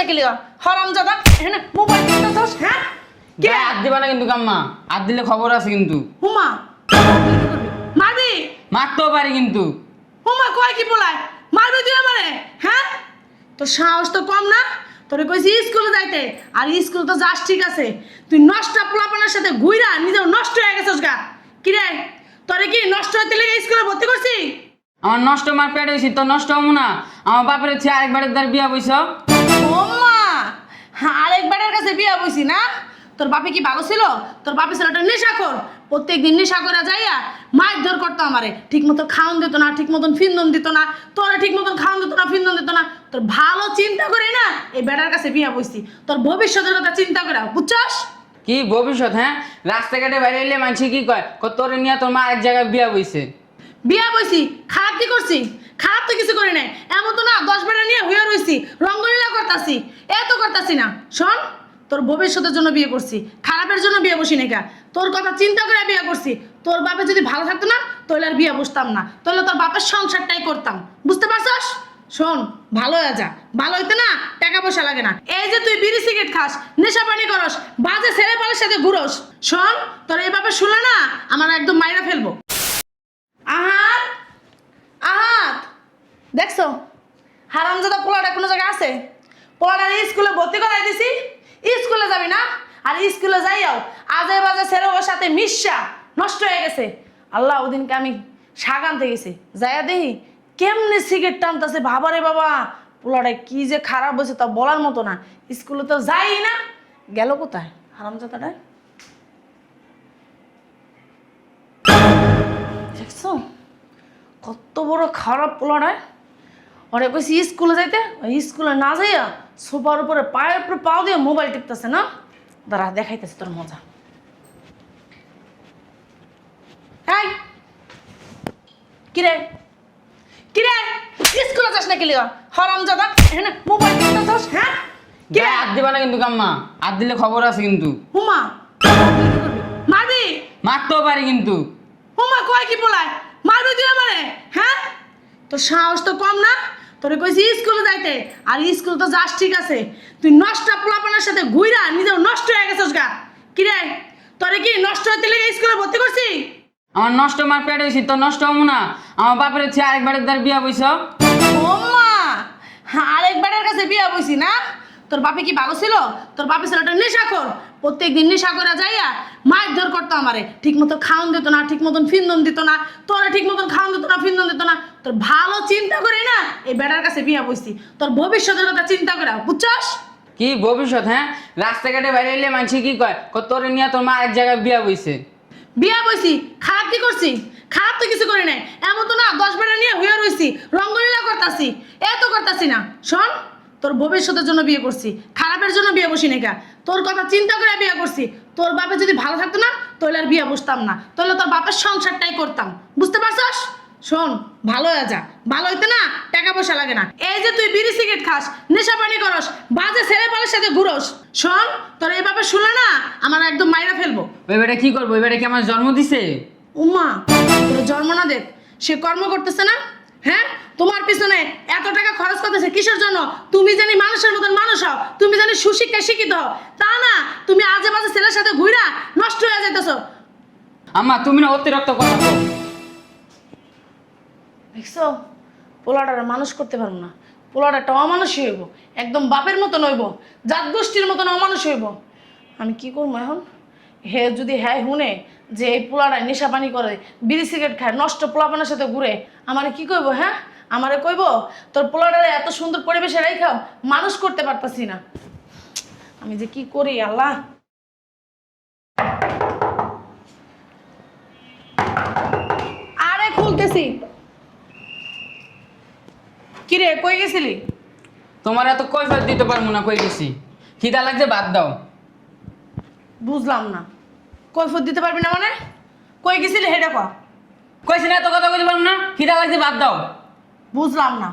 নাকি লিগা হারামজাদা এখানে মোবাইল টিপতেছস হ্যাঁ কে গায়ে হাত দিবা না কিন্তু কাম্মা, হাত দিলে খবর আছে কিন্তু। হুমা মারবি মারতেও পারি কিন্তু। হুমা কয় কি বলায় মারবি তুই আমারে হ্যাঁ তোর সাহস তো কম না তোরে কইছি স্কুলে যাইতে আর স্কুল তো যাস ঠিক আছে তুই নষ্ট পোলাপানের সাথে ঘুইরা নিজেও নষ্ট হয়ে গেছস গা কি রে তোরে কি নষ্ট হইতে লেগে স্কুলে ভর্তি করছি আমার নষ্ট মার পেট হয়েছি, তো নষ্ট হবো না? আমার বাপের হচ্ছে আরেকবারের দ্বার বিয়া বইছ। ওমা আরেকবারের কাছে বিয়া বইছি না তোর বাপে কি ভালো ছিল তোর বাপে ছিল একটা নেশাখোর প্রত্যেকদিন নেশা করে যাইয়া মারধর করতো আমারে ঠিক মতো খাওয়ান দিত না ঠিক মতন ফিন্দন দিত না তোরা ঠিক মতন খাওয়ান দিত না ফিন্দন দিত না তোর ভালো চিন্তা করে না এই বেটার কাছে বিয়া বইছি তোর ভবিষ্যতের কথা চিন্তা করে বুঝছস কি ভবিষ্যৎ? হ্যাঁ, রাস্তাঘাটে বাইরে এলে মানুষ কি কয়, তোরে নিয়ে তোর মা এক জায়গায় বিয়া বইছে। বিয়া বইছি খারাপ কি করছি খারাপ তো কিছু করি নাই এমন তো না 10 বেটা নিয়ে হইয়া রইছি রঙ্গলীলা করতাছি এত করতাছি না শোন তোর ভবিষ্যতের জন্য বিয়ে করছি খারাপের জন্য বিয়ে বসি না তোর কথা চিন্তা করে বিয়ে করছি তোর বাপে যদি ভালো থাকতো না তাহলে আর বিয়ে বসতাম না তাহলে তোর বাপের সংসারটাই করতাম বুঝতে পারছস শোন ভালো হয়ে যা ভালো হইতে না টাকা পয়সা লাগে না এই যে তুই বিড়ি সিগারেট খাস নেশা পানি করস বাজে ছেলে পালের সাথে ঘুরোস শোন তোর এই বাপে শুনলে না আমার একদম মাইরা ফেলবো আহাত আহাত দেখছো হারামজাদা পোলাটা কোনো জায়গায় আছে পোলাটা স্কুলে ভর্তি করাই দিছি স্কুলে যাবি না আর স্কুলে যাইয়াও আজে বাজে ছেলে ওর সাথে মিশা নষ্ট হয়ে গেছে আল্লাহ ওদিনকে আমি সাগানতে গেছি যাইয়া দেখি কেমনে সিগারেট টানতেছে বাবারে বাবা পোলাটা কি যে খারাপ হয়েছে তা বলার মতো না স্কুলে তো যাই না গেল কোথায় হারামজাদাটা দেখছো কত বড় খারাপ পোলাটায় অনেক বেশি স্কুলে যাইতে স্কুলে না যাইয়া সোফার উপরে পায়ের উপরে পাও দিয়ে মোবাইল টিপতেছে না দাঁড়া দেখাইতেছে তোর মজা এই কিরে কিরে স্কুলে যাস না কি লিগা হারামজাদা এখানে মোবাইল টিপতেছস হ্যাঁ গায়ে হাত দিবা না কিন্তু কাম্মা, হাত দিলে খবর আছে কিন্তু। হুমা মারবি মারতেও পারি কিন্তু। হুমা কয় কি বলায় মারবি তুই আমারে হ্যাঁ তোর সাহস তো কম না তোরে কইছি স্কুলে যাইতে আর স্কুল তো যাস ঠিক আছে তুই নষ্ট পোলাপানের সাথে ঘুইরা নিজেও নষ্ট হয়ে গেছস গা কি রে তোরে কি নষ্ট হইতে লেগে স্কুলে ভর্তি করছি আমার নষ্ট মার পেট হয়েছি, তো নষ্ট হবো না? আমার বাপের হচ্ছে আরেকবারের দ্বার বিয়া বইছ। ওমা আরেকবারের কাছে বিয়া বইছি না তোর বাপে কি ভালো ছিল তোর বাপে ছিল একটা নেশাখোর প্রত্যেকদিন নেশা করে যাইয়া মারধর করতো আমারে ঠিক মতো খাওয়ান দিত না ঠিক মতন ফিন্দন দিত না তোরা ঠিক মতন খাওয়ান দিত না ফিন্দন দিত না তোর ভালো চিন্তা করে না এই বেটার কাছে বিয়া বইছি তোর ভবিষ্যতের কথা চিন্তা করে বুঝছস কি ভবিষ্যৎ? হ্যাঁ, রাস্তাঘাটে বাইরে এলে মানুষ কি কয়, তোরে নিয়ে তোর মা এক জায়গায় বিয়া বইছে। বিয়া বইছি খারাপ কি করছি খারাপ তো কিছু করি নাই এমন তো না 10 বেটা নিয়ে হইয়া রইছি রঙ্গলীলা করতাছি এত করতাছি না শোন তোর ভবিষ্যতের জন্য বিয়ে করছি খারাপের জন্য বিয়ে বসি না তোর কথা চিন্তা করে বিয়ে করছি তোর বাপে যদি ভালো থাকতো না তাহলে আর বিয়ে বসতাম না তাহলে তোর বাপের সংসারটাই করতাম বুঝতে পারছস শোন ভালো হয়ে যা ভালো হইতে না টাকা পয়সা লাগে না এই যে তুই বিড়ি সিগারেট খাস নেশা পানি করস বাজে ছেলে পালের সাথে ঘুরোস শোন তোর এই বাপে শুনলে না আমার একদম মাইরা ফেলবো ওই বেটা কি করবো? ওই বেটা কি আমার জন্ম দিছে? উম্মা তোর জন্ম না দেখ সে কর্ম করতেছে না হ্যাঁ তোমার পিছনে এত টাকা খরচ করতেছে কিসের জন্য তুমি জানি মানুষের মতন মানুষ হও তুমি জানি সুশিক্ষা শিক্ষিত হও তা না তুমি আজে বাজে ছেলের সাথে ঘুইরা নষ্ট হয়ে যাইতেছো আম্মা তুমি না অতিরিক্ত কথা বলো। দেখছো পোলাটার মানুষ করতে পারবো না পোলাটা একটা অমানুষই হইব একদম বাপের মতন হইব জাত গোষ্ঠীর মতন অমানুষ হইব আমি কি করবো এখন হে যদি হ্যাঁ শুনে যে এই পোলাটায় নেশা পানি করে বিড়ি সিগারেট খায় নষ্ট পোলাপানের সাথে ঘুরে আমারে কি কইব হ্যাঁ আমারে কইব তোর পোলাটারে এত সুন্দর পরিবেশে রাখাও মানুষ করতে পারতাছি না আমি যে কি করি আল্লাহ আরে খুলতেছি কিরে কই গেছিলি তোমার এত কৈফিয়ত দিতে পারবো না, কই গেছি। খিদা লাগছে, বাদ দাও। বুঝলাম না কৈফিয়ত দিতে পারবি না মানে কই গেছিলি হেডা কর কইছি না এত কথা কইতে পারবো না, খিদা লাগছে, বাদ দাও। বুঝলাম না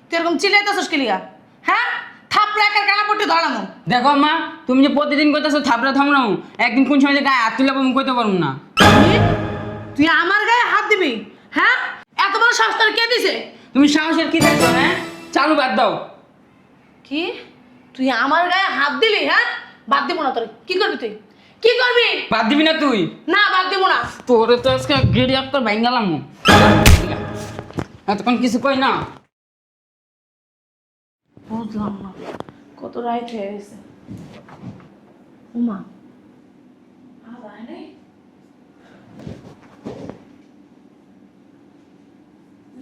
তুই এরকম চিল্লাইতেছস কি লিগা হ্যাঁ থাপড়া একার কানা পট্টি ধরামু দেখো মা, তুমি যে প্রতিদিন কইতেছো থাপড়া থামড়াও, একদিন কোন সময় যে গায়ে হাত তুলে আমি কইতে পারবো না। তুই আমার গায়ে হাত দিবি হ্যাঁ এত বড় সাহস তোর কে দিছে তুমি সাহসের কি দেখছো? হ্যাঁ, চালু, বাদ দাও। কি তুই আমার গায়ে হাত দিলি, হ্যাঁ? বাদ দিব না তোর। কি করবি তুই? কি করবি? বাদ দিবি না তুই? না, বাদ দিব না। তোরে তো আজকে গেড়ি একটা ভাঙালাম। এতক্ষণ কিছু কই না। বুঝলাম না, কত রাইট হয়ে গেছে। উমা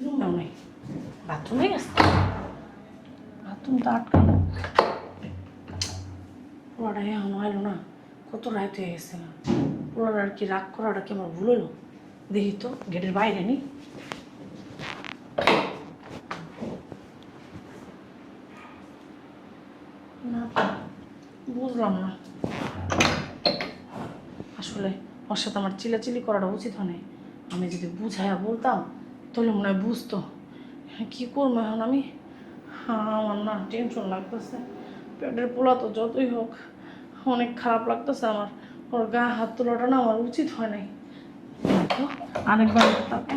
রুমেও নেই, বাথরুমে গেছে। বাথরুম তো আটকানো। ওরা এখনো এলো না, কত রাইট হয়ে গেছে। ওরা আর কি রাগ করাটা কি আমার ভুল হলো? দেখি তো গেটের বাইরে নি। না তো, বুঝলাম না। আসলে ওর সাথে আমার চিল্লাচিল্লি করাটা উচিত হয়। আমি যদি বুঝাইয়া বলতাম তাহলে মনে হয় বুঝতো। হ্যাঁ, কী করবো এখন আমি? আমার না টেনশন লাগতেছে। পেটের পোলা তো যতই হোক অনেক খারাপ লাগতেছে আমার। ওর গায়ে হাত তোলাটা না আমার উচিত হয় নাই। তো আরেকবার তাকে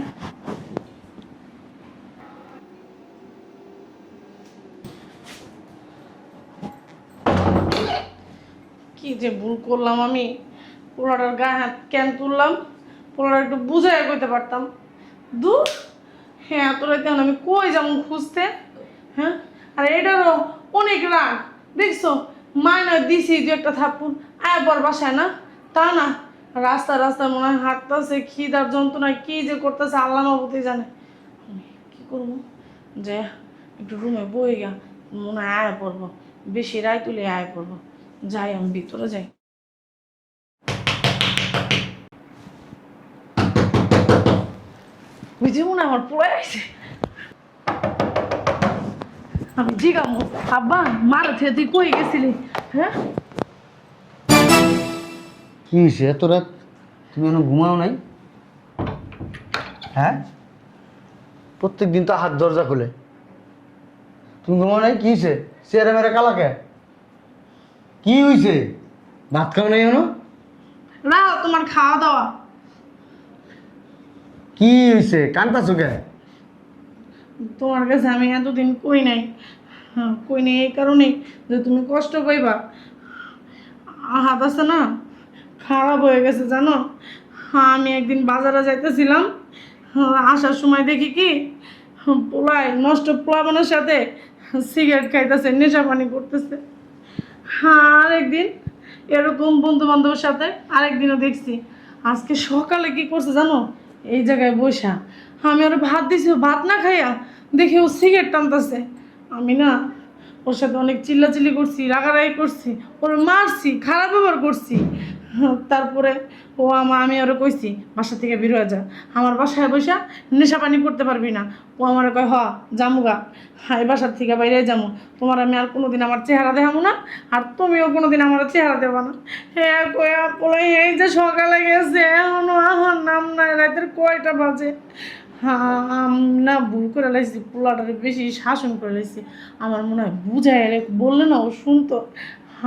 কি যে ভুল করলাম আমি। পোলাটার গায়ে হাত কেন তুললাম? পোলাটা একটু বুঝাইয়া কইতে পারতাম। দূর, হ্যাঁ তোরা কেন আমি কই যাবো খুঁজতে? হ্যাঁ, আর এটারও অনেক রাগ। দেখছো, মায়না দিছি যে একটা থাপ্পড়, আয় পর বাসায় না, তা না। রাস্তা রাস্তায় মনে হয় হাঁটতেছে, খিদার যন্ত্রণায় কি যে করতেছে আল্লাহ মাবুতি জানে। আমি কি করবো? যে একটু রুমে বই গা, মনে হয় আয় পড়বো, বেশি রায় তুলে আয় পড়বো। যাই, আমি ভিতরে যাই। বুঝি মনে হয় আমার পড়ে গেছে। আমি জিগামো, আব্বা মারা থেকে তুই কই গেছিলি? হ্যাঁ, কি হয়েছে এত রাত? তুমি এখনো ঘুমাও নাই? হ্যাঁ, প্রত্যেক দিন তো হাত দরজা খুলে। তুমি ঘুমাও নাই? কি হয়েছে? চেয়ারে মেরে কালাকে কি হয়েছে? ভাত খাও নাই এখনো? না তোমার খাওয়া দাওয়া। কি হয়েছে? কান্দাছো কে? তোমার কাছে আমি এতদিন কই নাই। হ্যাঁ, কই নাই এই কারণেই যে তুমি কষ্ট পাইবা। হাত আছে না, খারাপ হয়ে গেছে জানো। হ্যাঁ, আমি একদিন বাজারে যাইতেছিলাম, আসার সময় দেখি কি পোলায় নষ্ট পোলাবানের সাথে সিগারেট খাইতেছে, নেশা পানি করতেছে। হ্যাঁ, আরেকদিন এরকম বন্ধু বান্ধবের সাথে আরেকদিনও দেখছি। আজকে সকালে কি করছে জানো? এই জায়গায় বসা আমি ওর ভাত দিছি, ও ভাত না খাইয়া দেখি ও সিগারেট টানতেছে। আমি না ওর সাথে অনেক চিল্লাচিল্লি করছি, রাগারাগি করছি, ওর মারছি, খারাপ ব্যবহার করছি। তারপরে আমি ওরে কইছি বাসা থেকে বের হয়ে যা, আমার বাসায় বসা নেশা পানি করতে পারবি না। ও আমার কয় জামুগা, এই বাসার থেকে বাইরে যাবো, তোমার আমি আর কোনোদিন আমার চেহারা দেখাবো না, আর তুমিও কোনোদিন আমার চেহারা দেবা না। হ্যাঁ কয়া পোলাই এই যে সকালে গেছে এখনো আহার নাম নাই, রাতের কয়টা বাজে। হ্যাঁ, না ভুল করে লাইছি, পোলাটারে বেশি শাসন করে লাইছি। আমার মনে হয় বুঝাই বললে না ও শুনতো।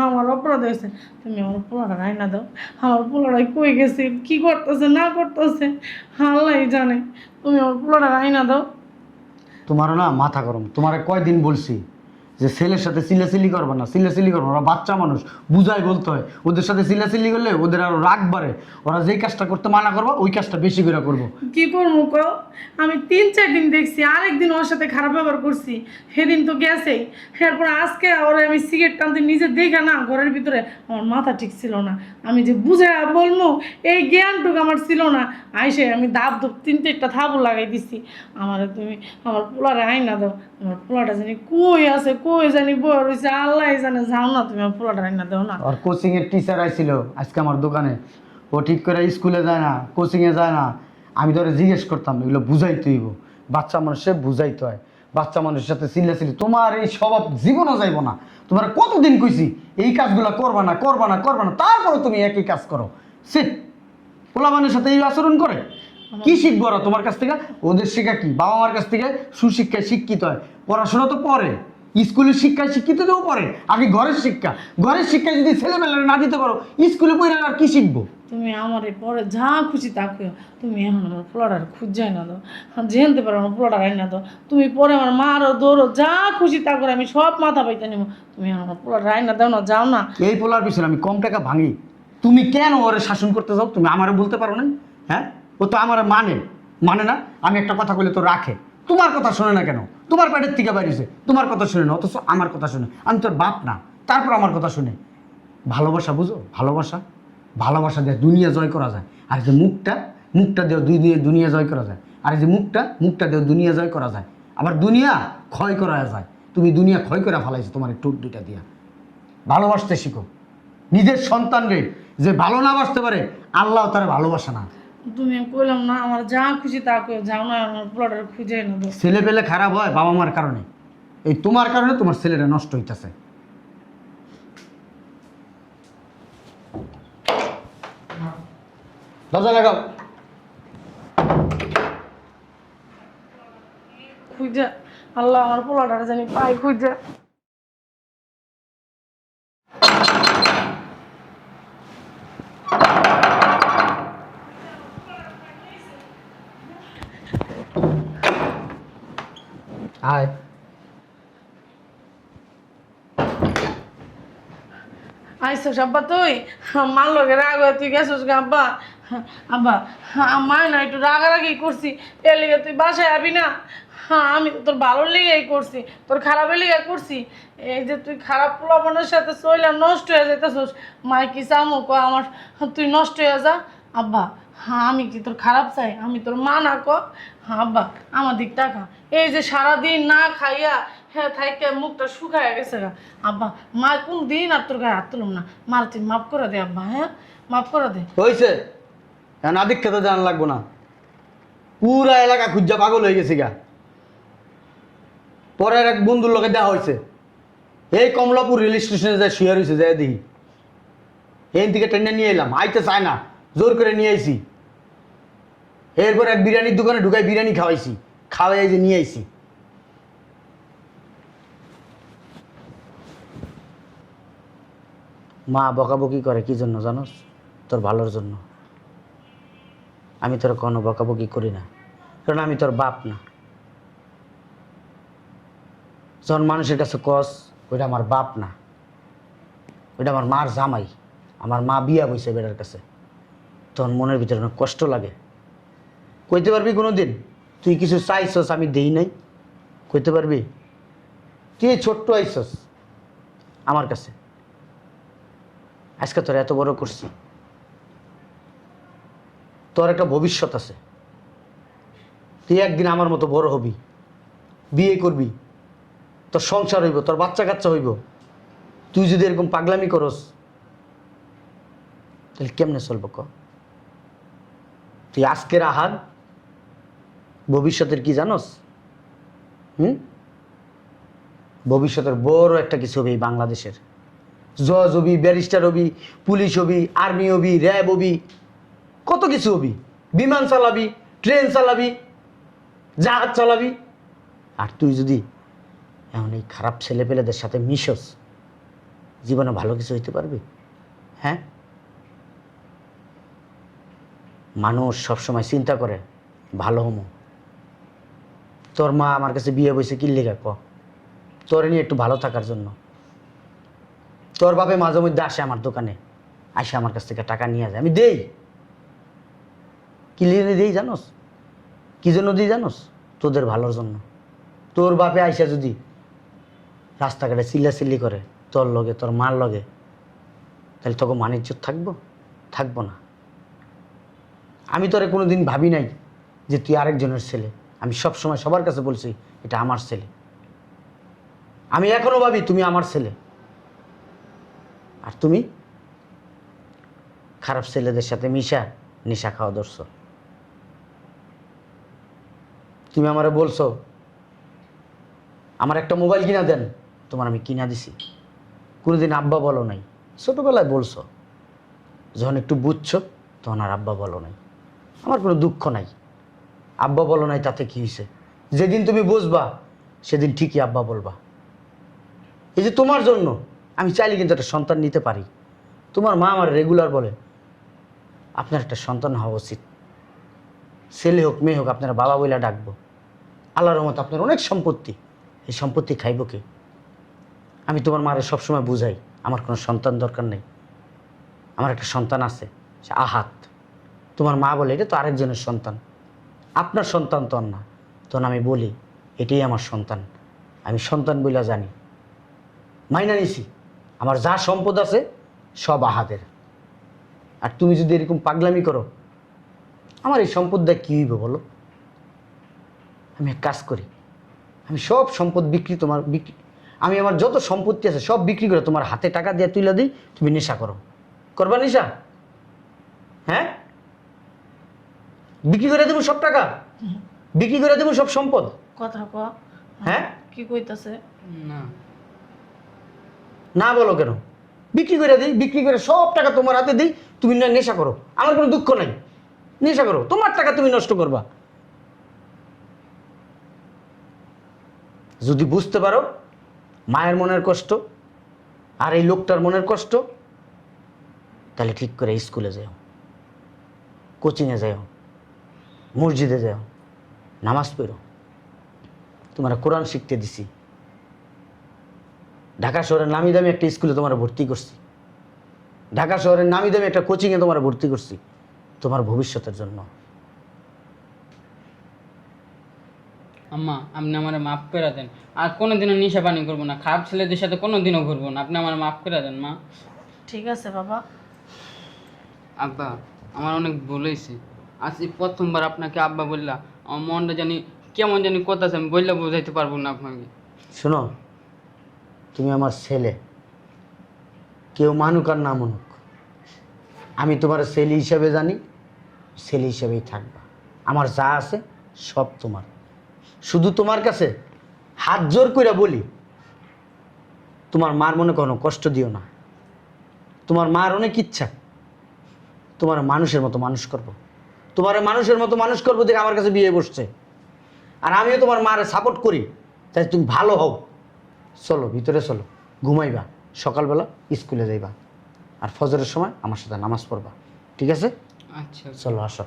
আমার অপরাধ হয়েছে, তুমি আমার পোলাটা রান্না দাও। আমার পোলাটাই কই গেছে, কি করতেছে না করতেছে আল্লাহ জানে। তুমি আমার পোলাটা রান্না দাও। তোমারও না মাথা গরম। তোমারে কয়দিন বলছি যে ছেলের সাথে চিল্লাচিল্লি করবে না, চিল্লাচিল্লি করবে না। ওরা বাচ্চা মানুষ, বুঝাই বলতে হয়। ওদের সাথে চিল্লাচিল্লি করলে ওদের আরো রাগ বাড়ে। ওরা যেই কাজটা করতে মানা করবো ওই কাজটা বেশি করে করবো। কি করবো কও? আমি 3-4 দিন দেখছি, আরেকদিন ওর সাথে খারাপ ব্যবহার করছি, সেদিন তো গেছেই। এরপর আজকে ওরে আমি সিগারেট টানতে নিজে দেখা না ঘরের ভিতরে আমার মাথা ঠিক ছিল না। আমি যে বুঝাই বলবো এই জ্ঞানটুকু আমার ছিল না। আইসে আমি ধাপ 3-4টা থাবও লাগাই দিছি। আমারে তুমি আমার পোলারে আইনা দাও। আমার পোলাটা জানি কই আছে, কই জানি বড় হয়েছে আল্লাহ জানে। যাও না তুমি আমার পোলাটা আইনা দাও না। আর কোচিংয়ের টিচার আইছিল আজকে আমার দোকানে। ও ঠিক করে স্কুলে যায় না, কোচিংয়ে যায় না। আমি ধরে জিজ্ঞেস করতাম, এগুলো বুঝাইতে হইব। বাচ্চা মানুষে বুঝাইতে হয়। বাচ্চা মানুষের সাথে চিল্লাচিল্লি তোমার এই স্বভাব জীবনও যাইব না। তোমার কতদিন কইছি এই কাজগুলো করবা না, করবা না, করবা না, তারপরে তুমি একই কাজ করো। সে পোলাবানের সাথে এই আচরণ করে কি শিখবো ওরা তোমার কাছ থেকে? ওদের শেখা কি? বাবা মার কাছ থেকে সুশিক্ষায় শিক্ষিত হয়, পড়াশোনা তো পরে। স্কুলের শিক্ষায় শিক্ষিত দেবো পরে, আগে ঘরের শিক্ষা যদি ছেলেমেয়েরা না দিতে পারো স্কুলে পড়ে আর কি শিখবো? তুমি আমার পরে যা খুশি তা কইও, তুমি এখন আমার পোলাটার খুঁজাই না দাও, জেনতে পারো আমার পোলাটার আইন না দাও, তুমি পরে আমার মারও দৌড়ো যা খুশি তা করে আমি সব মাথা পাইতে নেবো, তুমি এখন আমার পোলাটার আইন না দাও না, যাও না। এই পোলার পিছনে আমি কম টাকা ভাঙি, তুমি কেন ওরে শাসন করতে চাও? তুমি আমারে বলতে পারো না? হ্যাঁ, ও তো আমার মানে না। আমি একটা কথা বলে তো রাখে, তোমার কথা শোনে না কেন? তোমার পেটের থেকে বাড়িছে, তোমার কথা শুনে না, অথচ আমার কথা শুনে। আমি তোর বাপ না, তারপর আমার কথা শুনে। ভালোবাসা বুঝো? ভালোবাসা দিয়ে দুনিয়া জয় করা যায়। আর যে মুখটা দিয়ে দুনিয়া জয় করা যায়। আর যে মুখটা দিয়ে দুনিয়া জয় করা যায়, আবার দুনিয়া ক্ষয় করা যায়। তুমি দুনিয়া ক্ষয় করে ফেলাইছো তোমার ঠোঁট দুইটা দিয়া। ভালোবাসতে শিখো নিজের সন্তানরে, যে ভালো না বাসতে পারে আল্লাহ তারা ভালোবাসে না। তুমি কইলাম না আমার যা খুশি তা কইও, যাও না আমার পোলাটার খুঁজাই না দাও। ছেলে পেলে খারাপ হয় বাবা মার কারণে, এই তোমার কারণে তোমার ছেলেটা নষ্ট হইতেছে। দরজা লাগাও। খুঁজা আল্লাহ আমার পোলাটার জানি পাই খুঁজা। আয়। আইসো আব্বা, তুই মার লগে রাগ হয়ে তুই গেছিস গা আব্বা? আব্বা আমার না একটু রাগারাগি করছি, এর লিগে তুই বাসায় আবি না? আমি তো তোর ভালোর লিগেই করছি, তোর খারাপের লিগে করছি। এই যে তুই খারাপ পোলাপনের সাথে চইলাম নষ্ট হয়ে যেতেছিস, মাই কি চামো ক আমার তুই নষ্ট হয়ে যা? আব্বা আমি কি তোর খারাপ চাই? আমি তোর মা না ক? আব্বা আমার দিক টাকা, এই যে সারাদিন না খাইয়া হ্যাঁ থাইকে মুখটা শুকায় গেছে গা। আব্বা মা কোন দিন আর তোর গায়ে হাত তুলুম না, মার তুই মাফ করে দে আব্বা, হ্যাঁ মাফ করে দে। হয়েছে, না দীক্ষা তো জানা লাগবো না। পুরা এলাকা খুঁজা পাগল হয়ে গেছি গা। পরের এক বন্ধুর লোকে দেওয়া হয়েছে, এই কমলাপুর রেল স্টেশনে যায় শুয়ে রয়েছে, যাই দেখি। এই থেকে ট্রেনে নিয়ে এলাম, আইতে চায় না, জোর করে নিয়ে আইছি। এরপর এক বিরিয়ানির দোকানে ঢুকাই বিরিয়ানি খাওয়াইছি, খাওয়াই যে নিয়ে আইছি। মা বকাবকি করে কি জন্য জানোস? তোর ভালোর জন্য। আমি তোর কোনো বকাবকি করি না, কারণ আমি তোর বাপ না। যখন মানুষের কাছে কস ওইটা আমার বাপ না, ওইটা আমার মার জামাই, আমার মা বিয়া বইছে বেটার কাছে, তখন মনের ভিতরে অনেক কষ্ট লাগে। কইতে পারবি কোনো দিন তুই কিছু চাইছস আমি দেই নাই? কইতে পারবি? তুই ছোট্ট আইছস আমার কাছে, আজকে তোর এত বড় করছি। তোর একটা ভবিষ্যৎ আছে, তুই একদিন আমার মতো বড় হবি, বিয়ে করবি, তোর সংসার হইব, তোর বাচ্চা কাচ্চা হইব। তুই যদি এরকম পাগলামি করস তাহলে কেমনে চলব ক? তুই আজকের আহার ভবিষ্যতের কি জানোস? ভবিষ্যতের বড় একটা কিছু হবে এই বাংলাদেশের। জজ হবি, ব্যারিস্টার হবি, পুলিশ হবি, আর্মি হবি, র্যাব হবি, কত কিছু হবি। বিমান চালাবি, ট্রেন চালাবি, জাহাজ চালাবি। আর তুই যদি এমন এই খারাপ ছেলেপেলেদের সাথে মিশস, জীবনে ভালো কিছু হইতে পারবি? হ্যাঁ, মানুষ সবসময় চিন্তা করে ভালো হমো। তোর মা আমার কাছে বিয়ে বসে কি লেখা ক? তোর নিয়ে একটু ভালো থাকার জন্য। তোর বাপে মাঝে মধ্যে আসে আমার দোকানে, আসে আমার কাছ থেকে টাকা নিয়ে যায়, আমি দেই। কি লিয়ে দেই জানোস? কি জন্য দিই জানোস? তোদের ভালোর জন্য। তোর বাপে আইসা যদি রাস্তাঘাটে চিল্লাচিল্লি করে তোর লগে, তোর মার লগে, তাহলে তোকে মানিজ্য থাকবো? থাকবো না। আমি তোরে কোনো দিন ভাবি নাই যে তুই আরেকজনের ছেলে। আমি সব সময় সবার কাছে বলছি এটা আমার ছেলে। আমি এখনো ভাবি তুমি আমার ছেলে, আর তুমি খারাপ ছেলেদের সাথে মিশা নেশা খাওয়া ধরছো। তুমি আমারে বলছো আমার একটা মোবাইল কিনা দেন, তোমার আমি কিনা দিছি। কোনোদিন আব্বা বলো নাই, ছোটোবেলায় বলছো। যখন একটু বুঝছো তখন আর আব্বা বলো নাই। আমার কোনো দুঃখ নাই, আব্বা বলো নাই তাতে কি হয়েছে? যেদিন তুমি বুঝবা সেদিন ঠিকই আব্বা বলবা। এই যে তোমার জন্য আমি চাইলে কিন্তু একটা সন্তান নিতে পারি। তোমার মা আমার রেগুলার বলে আপনার একটা সন্তান হওয়া উচিত, ছেলে হোক মেয়ে হোক আপনারা বাবা বইলা ডাকবো। আল্লাহর রহমত আপনার অনেক সম্পত্তি, এই সম্পত্তি খাইব কে? আমি তোমার মারে সবসময় বুঝাই আমার কোনো সন্তান দরকার নেই, আমার একটা সন্তান আছে, সে আহাত। তোমার মা বলে এটা তো আরেকজনের সন্তান, আপনার সন্তান তো আর না। তখন আমি বলি এটাই আমার সন্তান, আমি সন্তান বইলা জানি, মাইনা নিছি। আমার যা সম্পদ আছে সব আহাতের। আর তুমি যদি এরকম পাগলামি করো, আমার এই সম্পদ দিয়ে কী হইব বলো? আমি এক কাজ করি, আমি সব সম্পদ বিক্রি আমি আমার যত সম্পত্তি আছে সব বিক্রি করে তোমার হাতে টাকা দিয়ে তুলে দিই, তুমি নেশা করো। করবা নেশা? হ্যাঁ, বিক্রি করে দেবো সব টাকা, বিক্রি করে দেবো সব সম্পদ। কথা ক। হ্যাঁ, কি কইতাছে? না না বলো কেন? বিক্রি করে দিই, বিক্রি করে সব টাকা তোমার হাতে দিই, তুমি না নেশা করো। আমার কোনো দুঃখ নাই, নেশা করো, তোমার টাকা তুমি নষ্ট করবা। যদি বুঝতে পারো মায়ের মনের কষ্ট আর এই লোকটার মনের কষ্ট, তাহলে ঠিক করে স্কুলে যাও, কোচিংয়ে যাও, মসজিদে যাও, নামাজ পড়ো। তোমার কোরআন শিখতে দিছি, ঢাকা শহরের নামি দামি একটা স্কুলে তোমার ভর্তি করছি, ঢাকা শহরের নামি দামি একটা কোচিংয়ে তোমার ভর্তি করছি তোমার ভবিষ্যতের জন্য। আম্মা আপনি আমার মাফ করে দেন, আর কোনোদিনও নেশা পানি করবো না, খারাপ ছেলেদের সাথে কোনোদিনও ঘুরবো না, আপনি আমার মাফ করে দেন মা। ঠিক আছে বাবা। আব্বা আমার অনেক ভুল হয়েছে, আজ এই প্রথমবার আপনাকে আব্বা বললা, আমার মনটা জানি কেমন জানি কথা আছে, আমি বললে বোঝাইতে পারবো না আপনাকে। শোনো, তুমি আমার ছেলে, কেউ মানুক আর না মানুক, আমি তোমার ছেলে হিসাবে জানি, ছেলে হিসাবেই থাকবা। আমার যা আছে সব তোমার। শুধু তোমার কাছে হাত জোর করে বলি, তোমার মার মনে কোনো কষ্ট দিও না। তোমার মার অনেক ইচ্ছা তোমার মানুষের মতো মানুষ করব, তোমার মানুষের মতো মানুষ করবো দেখে আমার কাছে বিয়ে বসছে। আর আমিও তোমার মারে সাপোর্ট করি, তাই তুমি ভালো হও। চলো ভিতরে চলো, ঘুমাইবা, সকালবেলা স্কুলে যাইবা, আর ফজরের সময় আমার সাথে নামাজ পড়বা, ঠিক আছে? আচ্ছা চলো আসো।